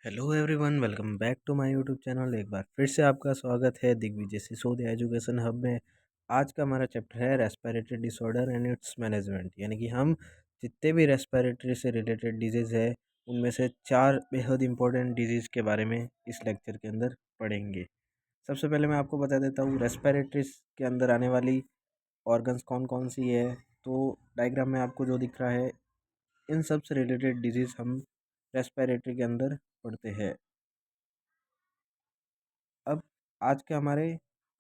Hello everyone, welcome back to my YouTube channel. एक बार फिर से आपका स्वागत है दिग्विजय सिसोदिया एजुकेशन हब में। आज का हमारा चैप्टर है respiratory disorder and it's management, यानी कि हम जितने भी रेस्पिरेटरी से रिलेटेड डिजीज़ है उनमें से 4 बेहद इंपॉर्टेंट डिजीज़ के बारे में इस लेक्चर के अंदर पढ़ेंगे। सबसे पहले मैं आपको बता देता हूँ रेस्पिरेटरी के अंदर आने वाली ऑर्गन्स कौन कौन सी है। तो डायग्राम में आपको जो दिख रहा है, इन सब से रिलेटेड डिजीज़ हम रेस्पिरेटरी के अंदर पढ़ते हैं। अब आज के हमारे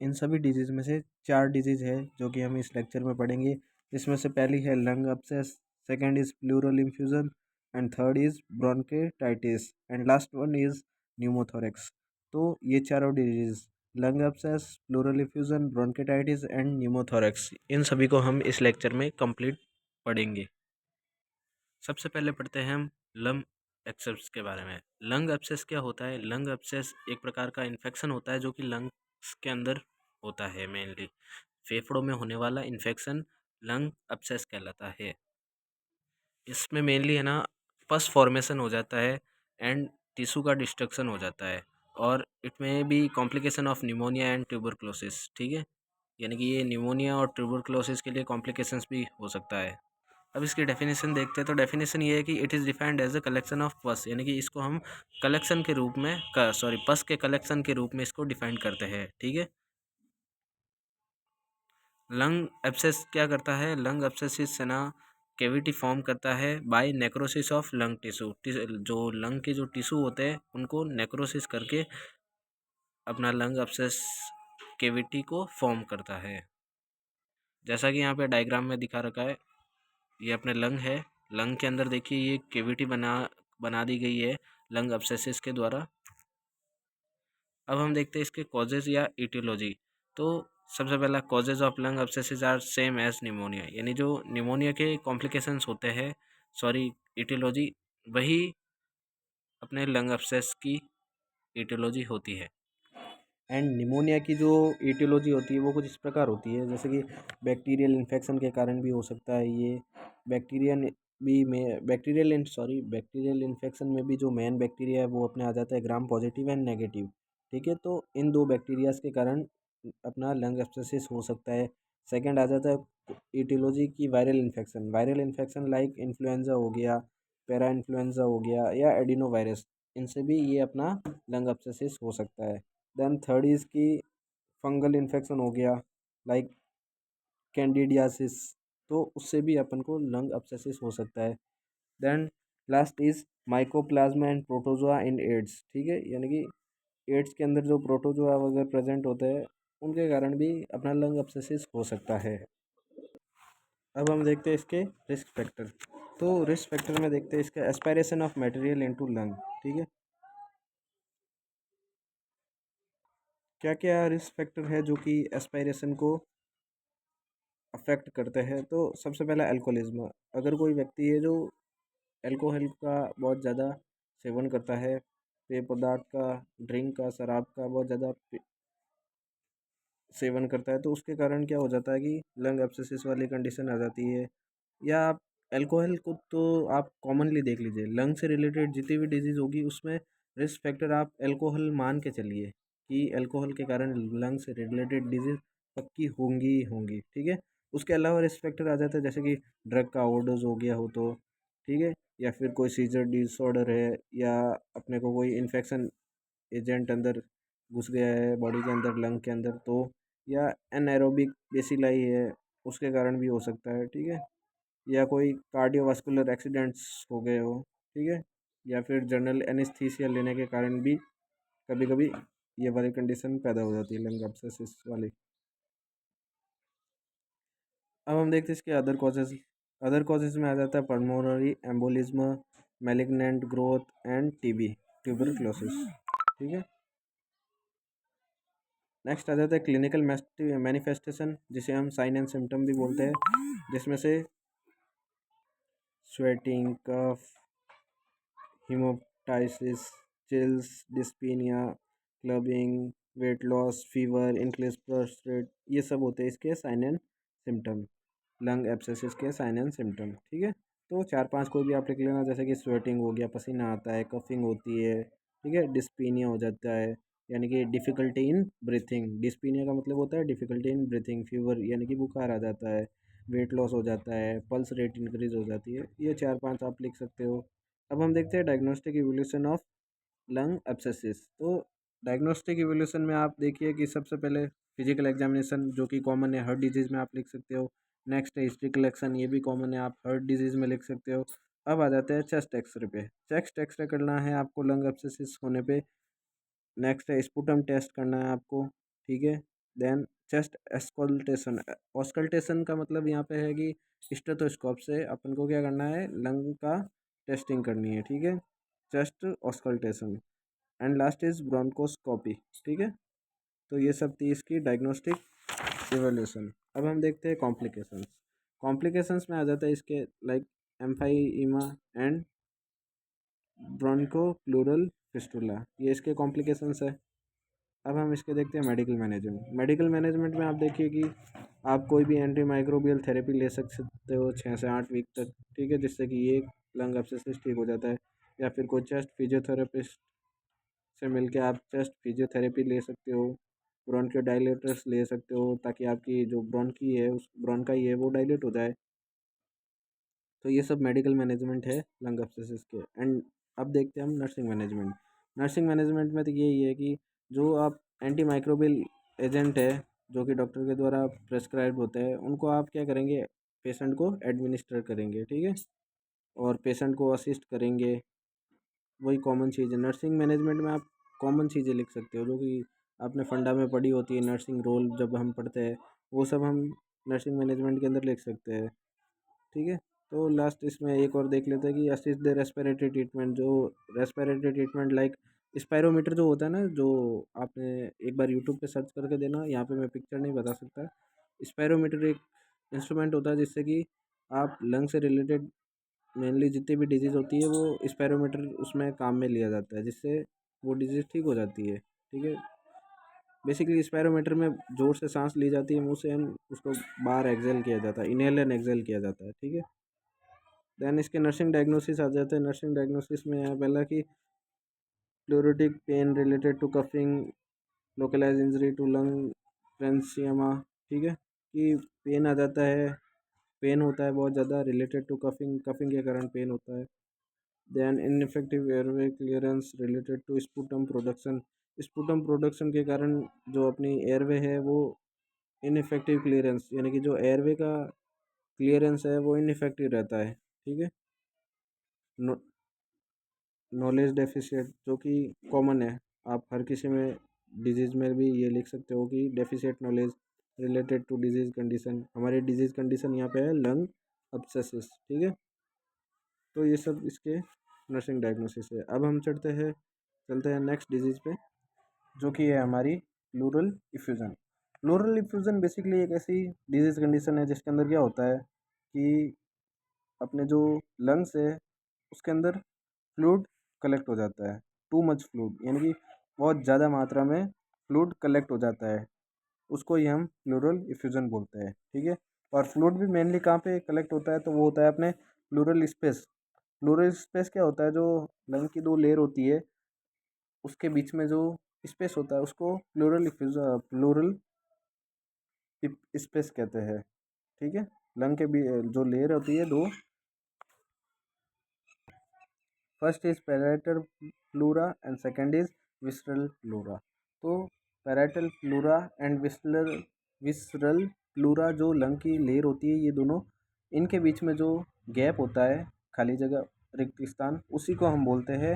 इन सभी डिजीज़ में से 4 डिजीज़ है जो कि हम इस लेक्चर में पढ़ेंगे। इसमें से पहली है lung abscess, second is pleural effusion and third is bronchitis and last one is pneumothorax. तो ये चारों diseases lung abscess, pleural effusion, bronchitis and pneumothorax, इन सभी को हम इस लेक्चर में कंप्लीट पढ़ेंगे। सबसे पहले पढ़ते हैं हम लंग एब्सेस के बारे में। लंग एब्सेस क्या होता है? लंग एब्सेस एक प्रकार का इन्फेक्शन होता है जो कि लंग्स के अंदर होता है। मेनली फेफड़ों में होने वाला इन्फेक्शन लंग एब्सेस कहलाता है। इसमें मेनली है ना पस फॉर्मेशन हो जाता है एंड टिश्यू का डिस्ट्रक्शन हो जाता है, और इट में भी complication of pneumonia and tuberculosis. ठीक है, यानी कि ये निमोनिया और ट्यूबरक्लोसिस के लिए कॉम्प्लिकेशंस भी हो सकता है। अब इसकी डेफिनेशन देखते हैं। तो डेफिनेशन ये है कि it is defined as a collection of pus, यानी कि इसको हम कलेक्शन के रूप में पस के कलेक्शन के रूप में इसको डिफाइन करते हैं। ठीक है, लंग एब्सेस क्या करता है? लंग एब्सेसिस से ना कैविटी फॉर्म करता है by necrosis of lung tissue. जो लंग के जो टिश्यू होते हैं उनको नेक्रोसिस करके अपना लंग एब्सेस कैविटी को फॉर्म करता है। जैसा कि यहाँ पे डायग्राम में दिखा रखा है, ये अपने लंग है। लंग के अंदर देखिए ये कैविटी बना दी गई है लंग एब्सेसिस के द्वारा। अब हम देखते हैं इसके कॉजेज या इटियोलॉजी। तो सबसे पहला causes of lung abscesses are same as pneumonia, यानी जो निमोनिया के कॉम्प्लिकेशंस होते हैं, सॉरी इटियोलॉजी, वही अपने लंग एब्सेस की इटियोलॉजी होती है। एंड निमोनिया की जो इटियोलॉजी होती है वो कुछ इस प्रकार होती है, जैसे कि बैक्टीरियल इन्फेक्शन के कारण भी हो सकता है ये। बैक्टीरियन भी में बैक्टीरियल इन्फेक्शन में भी जो मेन बैक्टीरिया है वो अपने आ जाता है ग्राम पॉजिटिव एंड नेगेटिव। ठीक है, तो इन दो बैक्टीरियाज के कारण अपना लंग एब्सेसिस हो सकता है। सेकंड आ जाता है इटियोलॉजी की वायरल इन्फेक्शन लाइक इन्फ्लुएंजा हो गया, पैरा इन्फ्लुएंजा हो गया या एडिनो वायरस, इनसे भी ये अपना लंग एब्सेसिस हो सकता है। देन थर्ड इज़ की फंगल इन्फेक्शन हो गया लाइक कैंडिडियासिस, तो उससे भी अपन को लंग एब्सेसिस हो सकता है। Then last is mycoplasma and protozoa in AIDS. ठीक है, यानी कि एड्स के अंदर जो प्रोटोजोआ वगैरह प्रेजेंट होते हैं उनके कारण भी अपना लंग एब्सेसिस हो सकता है। अब हम देखते हैं इसके रिस्क फैक्टर। तो रिस्क फैक्टर में देखते हैं इसका aspiration of material into lung. ठीक है, क्या क्या रिस्क फैक्टर है जो कि एस्पायरेशन को अफेक्ट करते हैं। तो सबसे पहला अल्कोहलिज्म। अगर कोई व्यक्ति है जो अल्कोहल का बहुत ज़्यादा सेवन करता है, पेय पदार्थ का, ड्रिंक का, शराब का बहुत ज़्यादा सेवन करता है, तो उसके कारण क्या हो जाता है कि लंग एब्सेसिस वाली कंडीशन आ जाती है। या आप अल्कोहल को तो आप कॉमनली देख लीजिए, लंग से रिलेटेड जितनी भी डिजीज़ होगी उसमें रिस्क फैक्टर आप अल्कोहल मान के चलिए कि अल्कोहल के कारण लंग से रिलेटेड डिजीज़ पक्की होंगी ही होंगी। ठीक है, उसके अलावा रिस्क फैक्टर आ जाता है जैसे कि ड्रग का ओवरडोज हो गया हो तो, ठीक है, या फिर कोई सीजर डिसऑर्डर है, या अपने को कोई इन्फेक्शन एजेंट अंदर घुस गया है बॉडी के अंदर, लंग के अंदर, तो या एनाएरोबिक बेसिलाई है उसके कारण भी हो सकता है। ठीक है, या कोई कार्डियोवास्कुलर एक्सीडेंट्स हो गए हो। ठीक है, या फिर जनरल एनेस्थीसिया लेने के कारण भी कभी कभी ये वाली कंडीशन पैदा हो जाती है लंग एब्सेसिस वाली। अब हम देखते हैं इसके अदर कॉजेज। अदर कॉजेज में आ जाता है pulmonary embolism, malignant growth end TB, tuberculosis. ठीक है, नेक्स्ट आ जाता है क्लिनिकल मैनिफेस्टेशन, जिसे हम साइन एंड सिम्टम भी बोलते हैं, जिसमें से sweating, cough, haemoptysis, chills, dyspnoea, clubbing, weight loss, fever, increase prostate, ये सब होते हैं इसके sign and symptom, lung abscesses के साइन एंड सिम्टम। ठीक है, तो 4-5 कोई भी आप लिख लेना, जैसे कि स्वेटिंग हो गया, पसीना आता है, कफिंग होती है, ठीक है। डिस्पीनिया हो जाता है यानी कि डिफ़िकल्टी इन ब्रीथिंग। डिस्पीनिया का मतलब होता है डिफ़िकल्टी इन ब्रीथिंग। फीवर यानी कि बुखार आ जाता है। वेट लॉस हो जाता है। पल्स रेट इंक्रीज हो जाती है। ये 4-5 आप लिख सकते हो। अब हम देखते हैं diagnostic evolution of lung abscesses. तो डायग्नोस्टिक इवोल्यूशन में आप देखिए कि सबसे पहले फिजिकल एग्जामिनेशन जो कि कॉमन है हार्ट डिजीज़ में, आप लिख सकते हो। नेक्स्ट है हिस्ट्री कलेक्शन, ये भी कॉमन है, आप हार्ट डिजीज़ में लिख सकते हो। अब आ जाते हैं चेस्ट एक्सरे पे। चेस्ट एक्सरे करना है आपको लंग एब्सेसिस होने पे। नेक्स्ट है स्पुटम टेस्ट करना है आपको, ठीक है। Then chest एस्कल्टेशन। ऑस्कल्टेशन का मतलब यहाँ पे है कि स्टेथोस्कोप से अपन को क्या करना है, लंग का टेस्टिंग करनी है, ठीक है। Chest auscultation. And last is bronchoscopy, ठीक है। तो ये सब थी इसकी डायग्नोस्टिक इवोल्यूशन। अब हम देखते हैं कॉम्प्लिकेशंस। कॉम्प्लिकेशंस में आ जाता है इसके like emphysema and broncho pleural fistula, ये इसके कॉम्प्लिकेशंस है। अब हम इसके देखते हैं मेडिकल मैनेजमेंट। मेडिकल मैनेजमेंट में आप देखिए कि आप कोई भी एंटी माइक्रोबियल थेरेपी ले सकते हो 6 से 8 वीक तक, ठीक है, जिससे कि ये लंग एब्सेसिस ठीक हो जाता है। या फिर कोई चेस्ट फिजियोथेरेपिस्ट से मिलके आप चेस्ट फिजियोथेरेपी ले सकते हो। ब्रोंकियोडायलेटर्स ले सकते हो ताकि आपकी जो ब्रोंकी है, उस ब्रोंकाई है, वो डायलेट हो जाए। तो ये सब मेडिकल मैनेजमेंट है लंग एब्सेसिस के। एंड अब देखते हैं हम नर्सिंग मैनेजमेंट। नर्सिंग मैनेजमेंट में तो यही है कि जो आप एंटी माइक्रोबियल एजेंट है जो कि डॉक्टर के द्वारा प्रेस्क्राइब होता है, उनको आप क्या करेंगे, पेशेंट को एडमिनिस्टर करेंगे, ठीक है, और पेशेंट को असिस्ट करेंगे। वही कॉमन चीज़ है। नर्सिंग मैनेजमेंट में आप कॉमन चीज़ें लिख सकते हो जो कि आपने फंडा में पढ़ी होती है। नर्सिंग रोल जब हम पढ़ते हैं वो सब हम नर्सिंग मैनेजमेंट के अंदर लिख सकते हैं, ठीक है। तो लास्ट इसमें एक और देख लेते हैं कि असिस्ट द रेस्पिरेटरी ट्रीटमेंट। जो रेस्पिरेटरी ट्रीटमेंट लाइक स्पायरोमीटर जो होता है ना, जो आपने एक बार यूट्यूब पे सर्च करके देना, यहाँ पे मैं पिक्चर नहीं बता सकता। स्पायरोमीटर एक इंस्ट्रूमेंट होता है जिससे कि आप लंग से रिलेटेड मेनली जितनी भी डिजीज़ होती है वो स्पायरोमीटर उसमें काम में लिया जाता है, जिससे वो डिजीज़ ठीक हो जाती है, ठीक है। बेसिकली स्पायरोमीटर में ज़ोर से सांस ली जाती है मुंह से, एंड उसको बाहर एक्सेल किया जाता है, इनहेल एंड एक्सेल किया जाता है, ठीक है। देन इसके नर्सिंग डायग्नोसिस आ जाते हैं। नर्सिंग डायग्नोसिस में है पहला कि pleuritic pain related to coughing, localize injury to lung parenchyma, ठीक है, कि पेन आ जाता है, पेन होता है बहुत ज़्यादा रिलेटेड टू कफिंग, कफिंग के कारण पेन होता है। Then ineffective airway clearance related to sputum production. Sputum production के कारण जो अपनी एयरवे है वो इनफेक्टिव क्लियरेंस, यानी कि जो एयरवे का क्लियरेंस है वो इनफेक्टिव रहता है, ठीक है। नॉलेज डेफिशिएट जो कि कॉमन है, आप हर किसी में डिजीज़ में भी ये लिख सकते हो कि deficient knowledge related to disease condition. हमारी डिजीज़ कंडीशन यहाँ पे है लंग अब्सेसिस, ठीक है। तो ये सब इसके नर्सिंग डायग्नोसिस है। अब हम चलते हैं नेक्स्ट डिजीज़ पे जो कि है हमारी pleural effusion. Pleural effusion basically एक ऐसी डिजीज़ कंडीशन है जिसके अंदर क्या होता है कि अपने जो लंग्स है उसके अंदर फ्लूइड कलेक्ट हो जाता है। टू मच फ्लूइड यानी कि बहुत ज़्यादा मात्रा में फ्लूइड कलेक्ट हो जाता है, उसको ही हम प्लूरल इफ्यूज़न बोलते हैं, ठीक है। और फ्लूइड भी मेनली कहाँ पे कलेक्ट होता है, तो वो होता है अपने प्लूरल स्पेस। प्लूरल स्पेस क्या होता है, जो लंग की दो लेयर होती है उसके बीच में जो स्पेस होता है उसको प्लूरल स्पेस कहते हैं, ठीक है। लंग के भी जो लेयर होती है दो, first is parietal pleura and second is visceral pleura. तो parietal pleura and visceral pleura जो लंग की लेयर होती है, ये दोनों, इनके बीच में जो गैप होता है, खाली जगह, रिक्त स्थान, उसी को हम बोलते हैं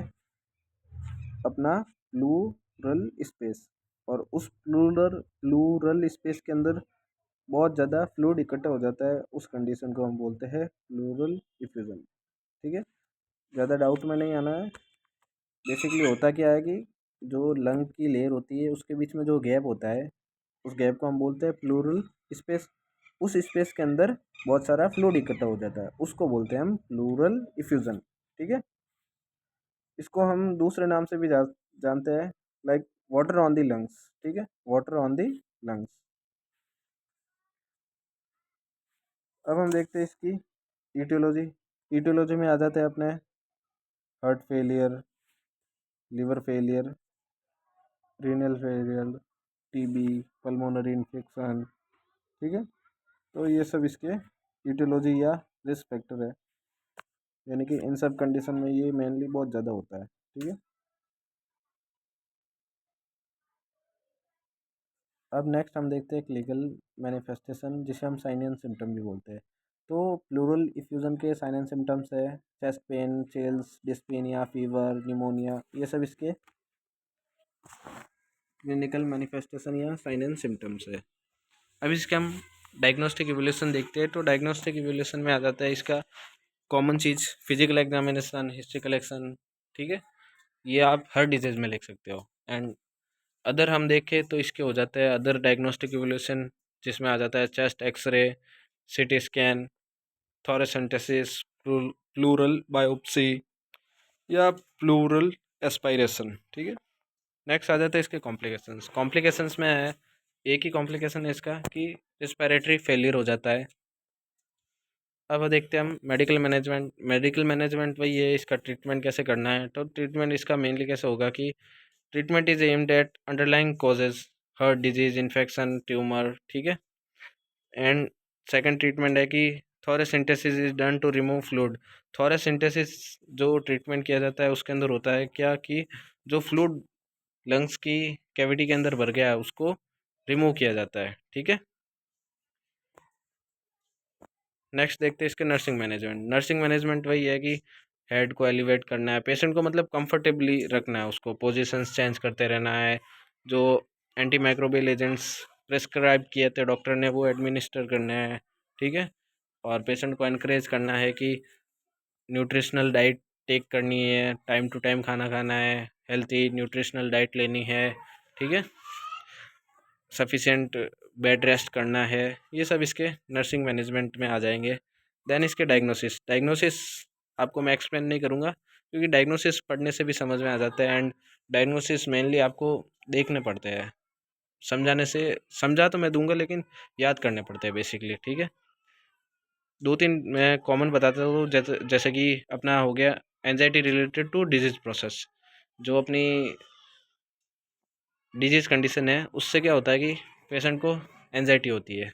अपना प्लूरल स्पेस। और उस प्लूरल स्पेस के अंदर बहुत ज़्यादा फ्लूइड इकट्ठा हो जाता है, उस कंडीशन को हम बोलते हैं प्लूरल इफ्यूजन, ठीक है। ज़्यादा डाउट में नहीं आना है। बेसिकली होता क्या है कि जो लंग की लेयर होती है उसके बीच में जो गैप होता है, उस गैप को हम बोलते हैं प्लूरल स्पेस। उस स्पेस के अंदर बहुत सारा फ्लूइड इकट्ठा हो जाता है, उसको बोलते हैं हम प्लूरल इफ्यूजन, ठीक है। इसको हम दूसरे नाम से भी जानते हैं, like water on the lungs, ठीक है, वाटर ऑन दी लंग्स। अब हम देखते हैं इसकी ईटियोलॉजी। ईटियोलॉजी में आ जाते हैं अपने heart failure, liver failure, renal failure, TB, pulmonary infection. ठीक है, तो ये सब इसके ईटियोलॉजी या रिस्क फैक्टर है, यानी कि इन सब कंडीशन में ये मेनली बहुत ज़्यादा होता है। ठीक है, अब नेक्स्ट हम देखते हैं क्लिनिकल मैनिफेस्टेशन, जिसे हम साइन एंड सिम्टम भी बोलते हैं। तो प्लूरल इफ्यूजन के साइन एंड सिम्टम्स है chest pain, chills, dyspnoea, fever, pneumonia, ये सब इसके क्लिनिकल मैनिफेस्टेशन या साइन एंड सिम्टम्स है। अब इसके हम डायग्नोस्टिक इवोल्यूशन देखते हैं। तो डायग्नोस्टिक इवोल्यूशन में आ जाता है इसका कॉमन चीज़ फिजिकल एग्जामिनेशन, हिस्ट्री कलेक्शन। ठीक है, ये आप हर डिजीज़ में लिख सकते हो। एंड अदर हम देखें तो इसके हो जाता है अदर डायग्नोस्टिक इवोल्यूशन, जिसमें आ जाता है chest X-ray, CT scan, thoracentesis, pleural biopsy या प्लूरल एस्पायरेशन। ठीक है, नेक्स्ट आ जाता है इसके कॉम्प्लिकेशंस। कॉम्प्लिकेशंस में है एक ही कॉम्प्लिकेशन है इसका कि रिस्पिरेटरी फेलियर हो जाता है। अब देखते हैं हम मेडिकल मैनेजमेंट। मेडिकल मैनेजमेंट वही है, इसका ट्रीटमेंट कैसे करना है। तो ट्रीटमेंट इसका मेनली कैसे होगा कि treatment is aimed at underlying causes, heart disease, infection, tumour. ठीक है, एंड सेकंड ट्रीटमेंट है कि thoracentesis is done to remove fluid. Thoracentesis जो ट्रीटमेंट किया जाता है उसके अंदर होता है क्या कि जो फ्लूइड लंग्स की कैविटी के अंदर भर गया है उसको रिमूव किया जाता है। ठीक है, नेक्स्ट देखते हैं इसके नर्सिंग मैनेजमेंट। नर्सिंग मैनेजमेंट वही है कि हेड को एलिवेट करना है, पेशेंट को मतलब कंफर्टेबली रखना है, उसको पोजीशंस चेंज करते रहना है, जो एंटी माइक्रोबियल एजेंट्स प्रिस्क्राइब किए थे डॉक्टर ने वो एडमिनिस्टर करना है। ठीक है, और पेशेंट को इनक्रेज करना है कि न्यूट्रिशनल डाइट टेक करनी है, टाइम टू टाइम खाना खाना है, हेल्थी न्यूट्रिशनल डाइट लेनी है। ठीक है, सफिशिएंट बेड रेस्ट करना है, ये सब इसके नर्सिंग मैनेजमेंट में आ जाएंगे। देन इसके डायग्नोसिस। डायग्नोसिस आपको मैं एक्सप्लेन नहीं करूँगा क्योंकि डायग्नोसिस पढ़ने से भी समझ में आ जाता है। एंड डायग्नोसिस मेनली आपको देखने पड़ते हैं, समझाने से समझा तो मैं दूंगा लेकिन याद करने पड़ते हैं बेसिकली। ठीक है, दो तीन मैं कॉमन बताता हूँ, जैसे कि अपना हो गया anxiety related to disease process. जो अपनी डिजीज़ कंडीशन है उससे क्या होता है कि पेशेंट को एंजाइटी होती है,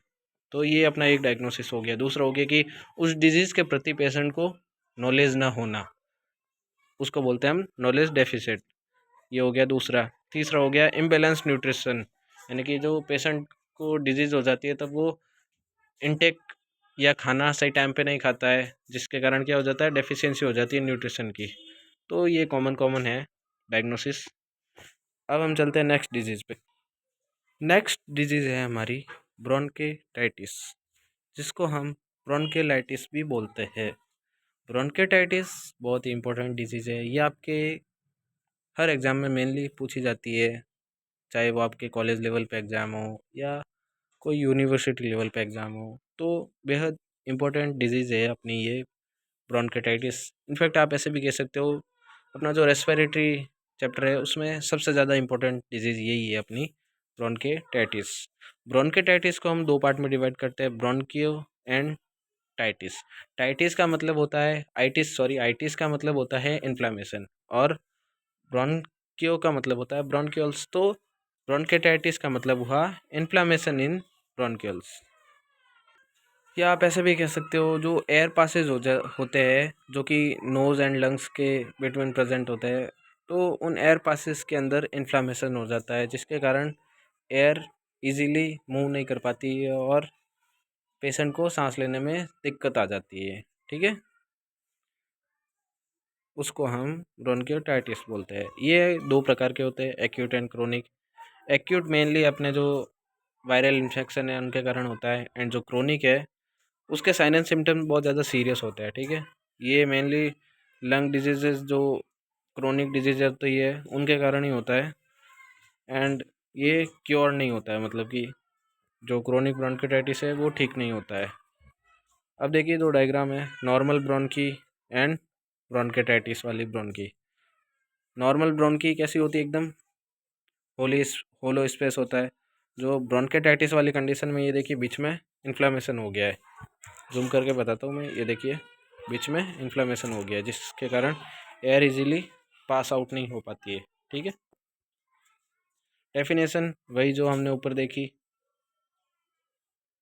तो ये अपना एक डायग्नोसिस हो गया। दूसरा हो गया कि उस डिजीज़ के प्रति पेशेंट को नॉलेज ना होना, उसको बोलते हैं हम नॉलेज डेफिसिट, ये हो गया दूसरा। तीसरा हो गया इम्बैलेंस न्यूट्रिशन, यानी कि जो पेशेंट को डिजीज़ हो जाती है तब वो इनटेक या खाना सही टाइम पे नहीं खाता है, जिसके कारण क्या हो जाता है डेफिशिएंसी हो जाती है न्यूट्रिशन की। तो ये कॉमन कॉमन है डायग्नोसिस। अब हम चलते हैं नेक्स्ट डिजीज़ पे। नेक्स्ट डिजीज़ है हमारी ब्रोंकेटाइटिस, जिसको हम ब्रोंकेलाइटिस भी बोलते हैं। ब्रोंकेटाइटिस बहुत ही इंपॉर्टेंट डिजीज़ है, ये आपके हर एग्ज़ाम में मेनली पूछी जाती है, चाहे वो आपके कॉलेज लेवल पे एग्ज़ाम हो या कोई यूनिवर्सिटी लेवल पे एग्ज़ाम हो। तो बेहद इंपॉर्टेंट डिजीज़ है अपनी ये ब्रोंकेटाइटिस। इनफैक्ट आप ऐसे भी कह सकते हो अपना जो रेस्पिरेटरी चैप्टर है उसमें सबसे ज़्यादा इंपॉर्टेंट डिजीज़ यही है अपनी ब्रोंकेटाइटिस। ब्रोंकेटाइटिस को हम दो पार्ट में डिवाइड करते हैं, ब्रोंकियो एंड टाइटिस। टाइटिस का मतलब होता है आइटिस का मतलब होता है इन्फ्लामेशन, और ब्रोंकियो का मतलब होता है ब्रोंक्यूल्स। तो ब्रोंकेटाइटिस का मतलब हुआ इन्फ्लामेशन इन ब्रोंक्यूल्स। या आप ऐसे भी कह सकते हो जो एयर पासेज होते हैं जो कि नोज़ एंड लंग्स के बिटवीन प्रेजेंट होते हैं, तो उन एयर पासेज के अंदर इन्फ्लामेशन हो जाता है, जिसके कारण एयर इजीली मूव नहीं कर पाती है और पेशेंट को सांस लेने में दिक्कत आ जाती है। ठीक है, उसको हम ब्रोंकियोटाइटिस बोलते हैं। ये दो प्रकार के होते हैं, acute and chronic. Acute mainly अपने जो वायरल इन्फेक्शन है उनके कारण होता है, एंड जो क्रोनिक है उसके साइन एंड सिम्टम बहुत ज़्यादा सीरियस होते हैं। ठीक है, ये मेनली लंग डिजीजेज जो क्रोनिक डिजीज होती है उनके कारण ही होता है, एंड ये क्योर नहीं होता है, मतलब कि जो क्रोनिक ब्रोंकिटाइटिस है वो ठीक नहीं होता है। अब देखिए दो डायग्राम है, नॉर्मल ब्रोंकी एंड ब्रोंकिटाइटिस वाली ब्रोंकी। नॉर्मल ब्रोंकी कैसी होती है, एकदम होली होलो स्पेस होता है। जो ब्रोंकिटाइटिस वाली कंडीशन में ये देखिए बीच में इन्फ्लामेशन हो गया है, जूम करके बताता हूँ मैं, ये देखिए बीच में इन्फ्लामेशन हो गया है जिसके कारण एयर इजीली पास आउट नहीं हो पाती है। ठीक है, डेफिनेशन वही जो हमने ऊपर देखी।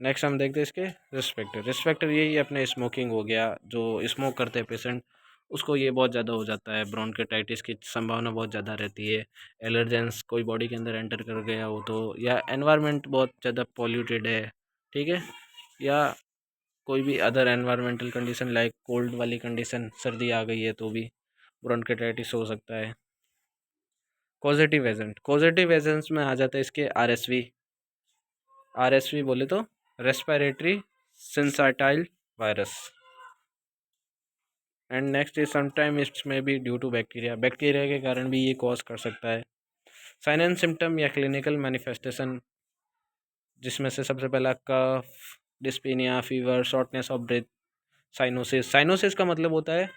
नेक्स्ट हम देखते हैं इसके रिस्पेक्टर। रिस्पेक्टर यही अपने स्मोकिंग हो गया, जो स्मोक करते हैं पेशेंट उसको ये बहुत ज़्यादा हो जाता है, ब्रोंकाइटिस की संभावना बहुत ज़्यादा रहती है। एलर्जेंस कोई बॉडी के अंदर एंटर कर गया हो तो, या एनवायरनमेंट बहुत ज़्यादा पॉल्यूटेड है, ठीक है, या कोई भी other environmental condition like cold वाली कंडीशन, सर्दी आ गई है तो भी ब्रोंकाइटिस हो सकता है। कॉजेटिव एजेंट, कॉजेटिव एजेंट्स में आ जाता है इसके आरएसवी। आरएसवी बोले तो respiratory syncytial virus. And next is sometime it's may be due to bacteria, bacteria के कारण भी ये कॉज कर सकता है। साइन एंड सिम्टम या क्लिनिकल मैनिफेस्टेशन, जिसमें से सबसे पहला cough, dyspnoea, fever, shortness of breath, cyanosis. Cyanosis का मतलब होता है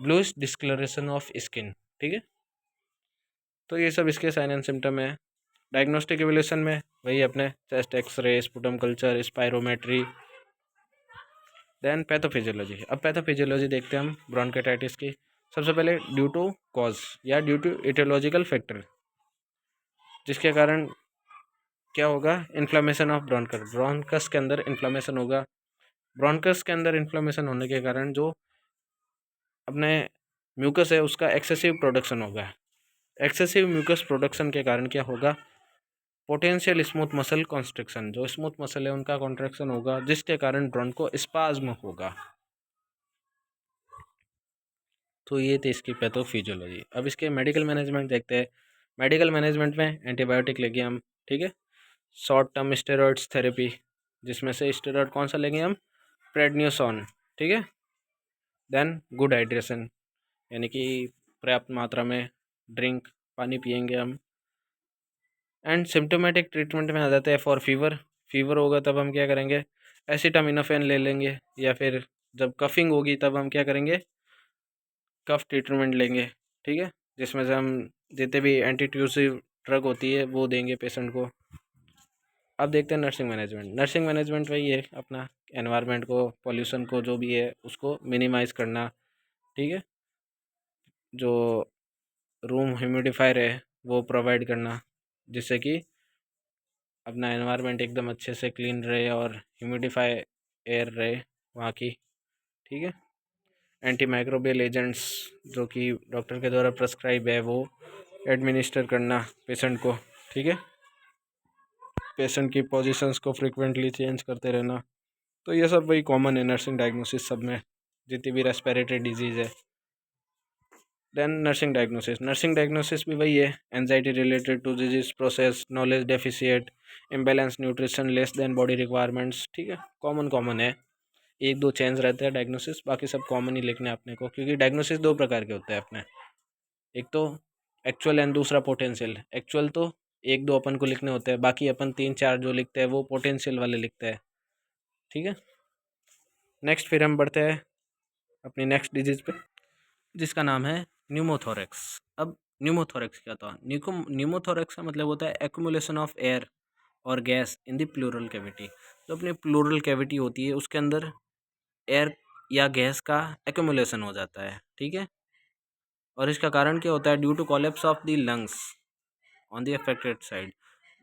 ब्लूइश डिस्कलरेशन ऑफ स्किन। ठीक है, तो ये सब इसके साइन एंड सिम्टम है। डायग्नोस्टिक एवोल्यूशन में वही अपने chest x ray, sputum culture, spirometry. Then pathophysiology. अब पैथोफिजियोलॉजी देखते हैं हम ब्रोंकाइटिस की। सबसे पहले ड्यू टू कॉज या ड्यू टू इटियोलॉजिकल फैक्टर, जिसके कारण क्या होगा, इन्फ्लामेशन ऑफ ब्रोंकस, ब्रोंकस के अंदर इन्फ्लामेशन होगा। ब्रोंकस के अंदर इन्फ्लामेशन होने के कारण जो अपने म्यूकस है उसका एक्सेसिव प्रोडक्शन होगा। एक्सेसिव म्यूकस प्रोडक्शन के कारण क्या होगा, पोटेंशियल स्मूथ मसल कॉन्स्ट्रिक्शन, जो स्मूथ मसल है उनका कॉन्ट्रैक्शन होगा, जिसके कारण ब्रोंको स्पाज्म होगा। तो ये थे इसकी पैथोफिजियोलॉजी। अब इसके मेडिकल मैनेजमेंट देखते हैं। मेडिकल मैनेजमेंट में एंटीबायोटिक लेंगे हम, ठीक है, शॉर्ट टर्म स्टेरॉइड्स थेरेपी, जिसमें से स्टेरॉइड कौन सा लेंगे हम, प्रेडनियोसोन, ठीक है। देन गुड हाइड्रेशन, यानी कि पर्याप्त मात्रा में ड्रिंक, पानी पियेंगे हम। एंड सिम्टोमेटिक ट्रीटमेंट में आ जाते हैं फॉर फीवर। फीवर होगा तब हम क्या करेंगे, एसिटामिनोफेन ले लेंगे, या फिर जब कफिंग होगी तब हम क्या करेंगे, कफ ट्रीटमेंट लेंगे, ठीक है, जिसमें से हम जितने भी एंटीट्यूसिव ड्रग होती है वो देंगे पेशेंट को। अब देखते हैं नर्सिंग मैनेजमेंट। नर्सिंग मैनेजमेंट वही है अपना एनवायरनमेंट को, पॉल्यूशन को, जो भी है उसको मिनिमाइज़ करना, ठीक है, जो रूम ह्यूमिडिफायर है वो प्रोवाइड करना, जिससे कि अपना एनवायरनमेंट एकदम अच्छे से क्लीन रहे और ह्यूमिडिफाई एयर रहे वहाँ की, ठीक है। एंटी माइक्रोबियल एजेंट्स जो कि डॉक्टर के द्वारा प्रेस्क्राइब है वो एडमिनिस्टर करना पेशेंट को, ठीक है। पेशेंट की पोजीशंस को फ्रिक्वेंटली चेंज करते रहना। तो ये सब वही कॉमन है नर्सिंग डायग्नोसिस सब में, जितनी भी रेस्पिरेटरी डिजीज़ है। Then nursing diagnosis. Nursing diagnosis भी वही है, anxiety related to disease process, knowledge deficient, imbalance nutrition, less than body requirements, ठीक है, कॉमन है। एक दो चेंज रहते हैं डायग्नोसिस, बाकी सब कॉमन ही लिखने अपने को, क्योंकि डायग्नोसिस दो प्रकार के होते हैं अपने, एक तो एक्चुअल एंड दूसरा पोटेंशियल। एक्चुअल तो एक दो अपन को लिखने होते हैं, बाकी अपन तीन चार जो लिखते हैं वो पोटेंशियल वाले लिखते हैं, ठीक है। नेक्स्ट फिर हम बढ़ते हैं अपनी नेक्स्ट डिजीज पे, जिसका नाम है न्यूमोथोरेक्स। अब न्यूमोथोरेक्स क्या था, न्यूमोथोरेक्स का मतलब होता है एक्यूमुलेशन ऑफ एयर और gas in the pleural cavity. जो अपनी प्लूरल कैविटी होती है उसके अंदर एयर या गैस का एक्यूमुलेशन हो जाता है, ठीक है। और इसका कारण क्या होता है, due to collapse of the lungs on the affected side.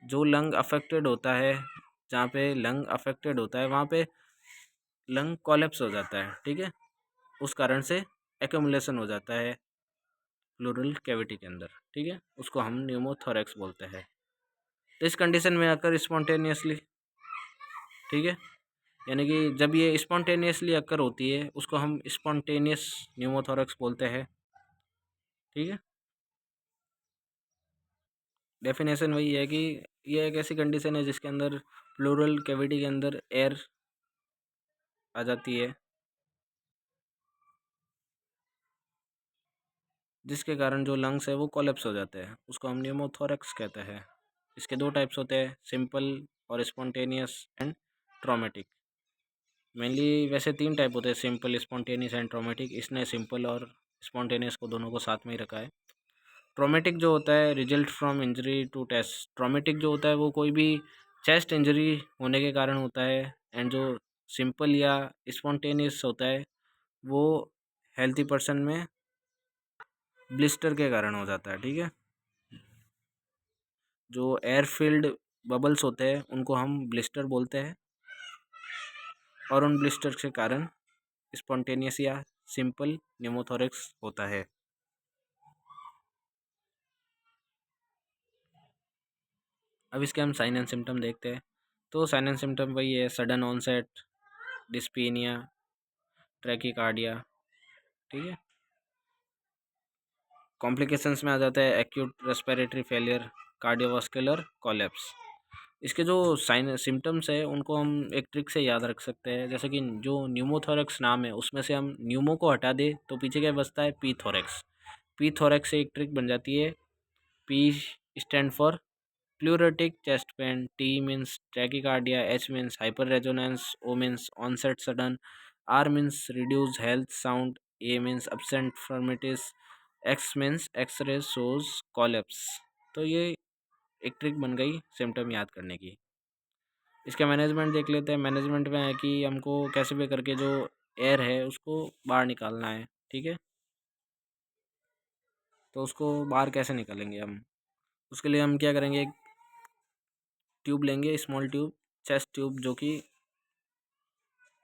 जो लंग अफेक्टेड होता है, जहाँ पे लंग अफेक्टेड होता है वहाँ पे लंग कोलैप्स हो जाता है, ठीक है, उस कारण से एक्यूमुलेशन हो जाता है प्लूरल कैविटी के अंदर, ठीक है, उसको हम न्यूमोथोरेक्स बोलते हैं। तो इस कंडीशन में अकर स्पॉन्टेनियसली, ठीक है, यानी कि जब ये स्पॉन्टेनियसली अकर होती है उसको हम स्पॉन्टेनियस न्यूमोथोरेक्स बोलते हैं, ठीक है। डेफिनेशन वही है कि ये एक ऐसी कंडीशन है जिसके अंदर प्लूरल कैविटी के अंदर एयर आ जाती है, जिसके कारण जो लंग्स है वो कोलैप्स हो जाते हैं, उसको हम न्यूमोथोरेक्स कहते हैं। इसके दो टाइप्स होते हैं, सिंपल और स्पॉन्टेनियस एंड ट्रॉमेटिक। मेनली वैसे तीन टाइप होते हैं, सिंपल, स्पॉन्टेनियस एंड ट्रॉमेटिक। इसने सिंपल और स्पॉन्टेनियस को दोनों को साथ में ही रखा है। ट्रॉमेटिक जो होता है result from injury to test. Traumatic जो होता है वो कोई भी चेस्ट इंजरी होने के कारण होता है, एंड जो सिंपल या स्पॉन्टेनियस होता है वो हेल्थी पर्सन में ब्लिस्टर के कारण हो जाता है। ठीक है, जो एयर फील्ड बबल्स होते हैं उनको हम ब्लिस्टर बोलते हैं, और उन ब्लिस्टर के कारण स्पॉन्टेनियस या सिंपल न्यूमोथोरेक्स होता है। अब इसके हम साइन एंड सिम्टम देखते हैं। तो साइन एंड सिम्टम वही है, सडन ऑनसेट, डिस्पीनिया, ट्रैकीकार्डिया। ठीक है, कॉम्प्लिकेशंस में आ जाता है acute respiratory failure, cardiovascular collapse. इसके जो साइन सिम्टम्स है उनको हम एक ट्रिक से याद रख सकते हैं, जैसे कि जो न्यूमोथोरेक्स नाम है उसमें से हम न्यूमो को हटा दे तो पीछे क्या बचता है, पी थोरेक्स। पी थोरेक्स से एक ट्रिक बन जाती है, P stand for pleuritic chest pain, T means tachycardia, H means hyper resonance, O means onset sudden, R means reduce health sound, A means absent fremitus, X means X-ray shows collapse. तो ये एक trick बन गई symptom याद करने की। इसका management देख लेते हैं। मैनेजमेंट में है कि हमको कैसे भी करके जो एयर है उसको बाहर निकालना है। ठीक है, तो उसको बाहर कैसे निकालेंगे हम, उसके लिए हम क्या करेंगे, एक ट्यूब लेंगे, स्मॉल ट्यूब, चेस्ट ट्यूब, जो कि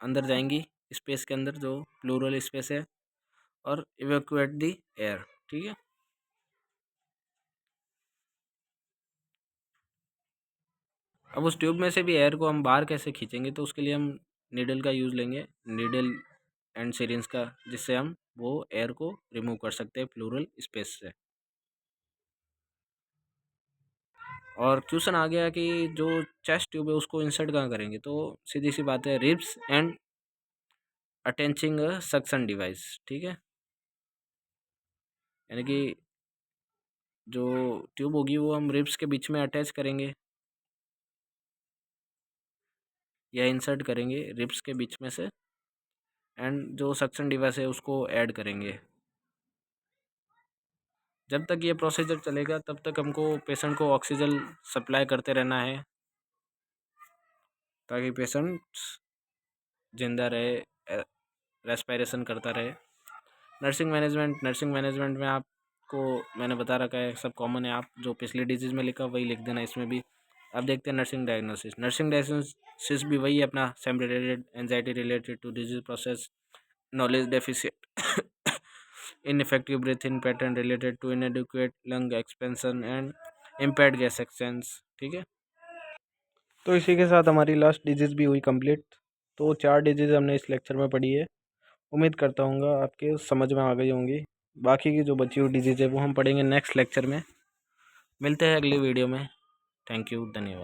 अंदर जाएंगी स्पेस के अंदर जो प्लूरल स्पेस है, और इवैक्यूएट दी एयर। ठीक है, अब उस ट्यूब में से भी एयर को हम बाहर कैसे खींचेंगे, तो उसके लिए हम नीडल का यूज़ लेंगे, नीडल एंड सिरिंज का, जिससे हम वो एयर को रिमूव कर सकते हैं प्लूरल स्पेस से। और क्वेश्चन आ गया कि जो चेस्ट ट्यूब है उसको इंसर्ट कहाँ करेंगे, तो सीधी सी बात है, ribs and attaching suction device. ठीक है, यानी कि जो ट्यूब होगी वो हम रिब्स के बीच में अटैच करेंगे या इंसर्ट करेंगे रिब्स के बीच में से, एंड जो सक्शन डिवाइस है उसको ऐड करेंगे। जब तक ये प्रोसीजर चलेगा तब तक हमको पेशेंट को ऑक्सीजन सप्लाई करते रहना है, ताकि पेशेंट जिंदा रहे, रेस्पिरेशन करता रहे। नर्सिंग मैनेजमेंट में आपको मैंने बता रखा है, सब कॉमन है, आप जो पिछली डिजीज़ में लिखा वही लिख देना इसमें भी। अब देखते हैं नर्सिंग डायग्नोसिस। नर्सिंग डायग्नोसिस भी वही है अपना, same related, anxiety related to disease process, knowledge deficient, ineffective breathing pattern related to inadequate lung expansion and impaired gas exchange. ठीक है, तो इसी के साथ हमारी लास्ट डिजीज़ भी हुई कंप्लीट। तो 4 डिजीज़ हमने इस लेक्चर में पढ़ी है। उम्मीद करता हूँ आपके समझ में आ गई होंगी। बाकी की जो बची हुई डिजीज़ है वो हम पढ़ेंगे नेक्स्ट लेक्चर में। मिलते हैं अगली वीडियो में। थैंक यू, धन्यवाद।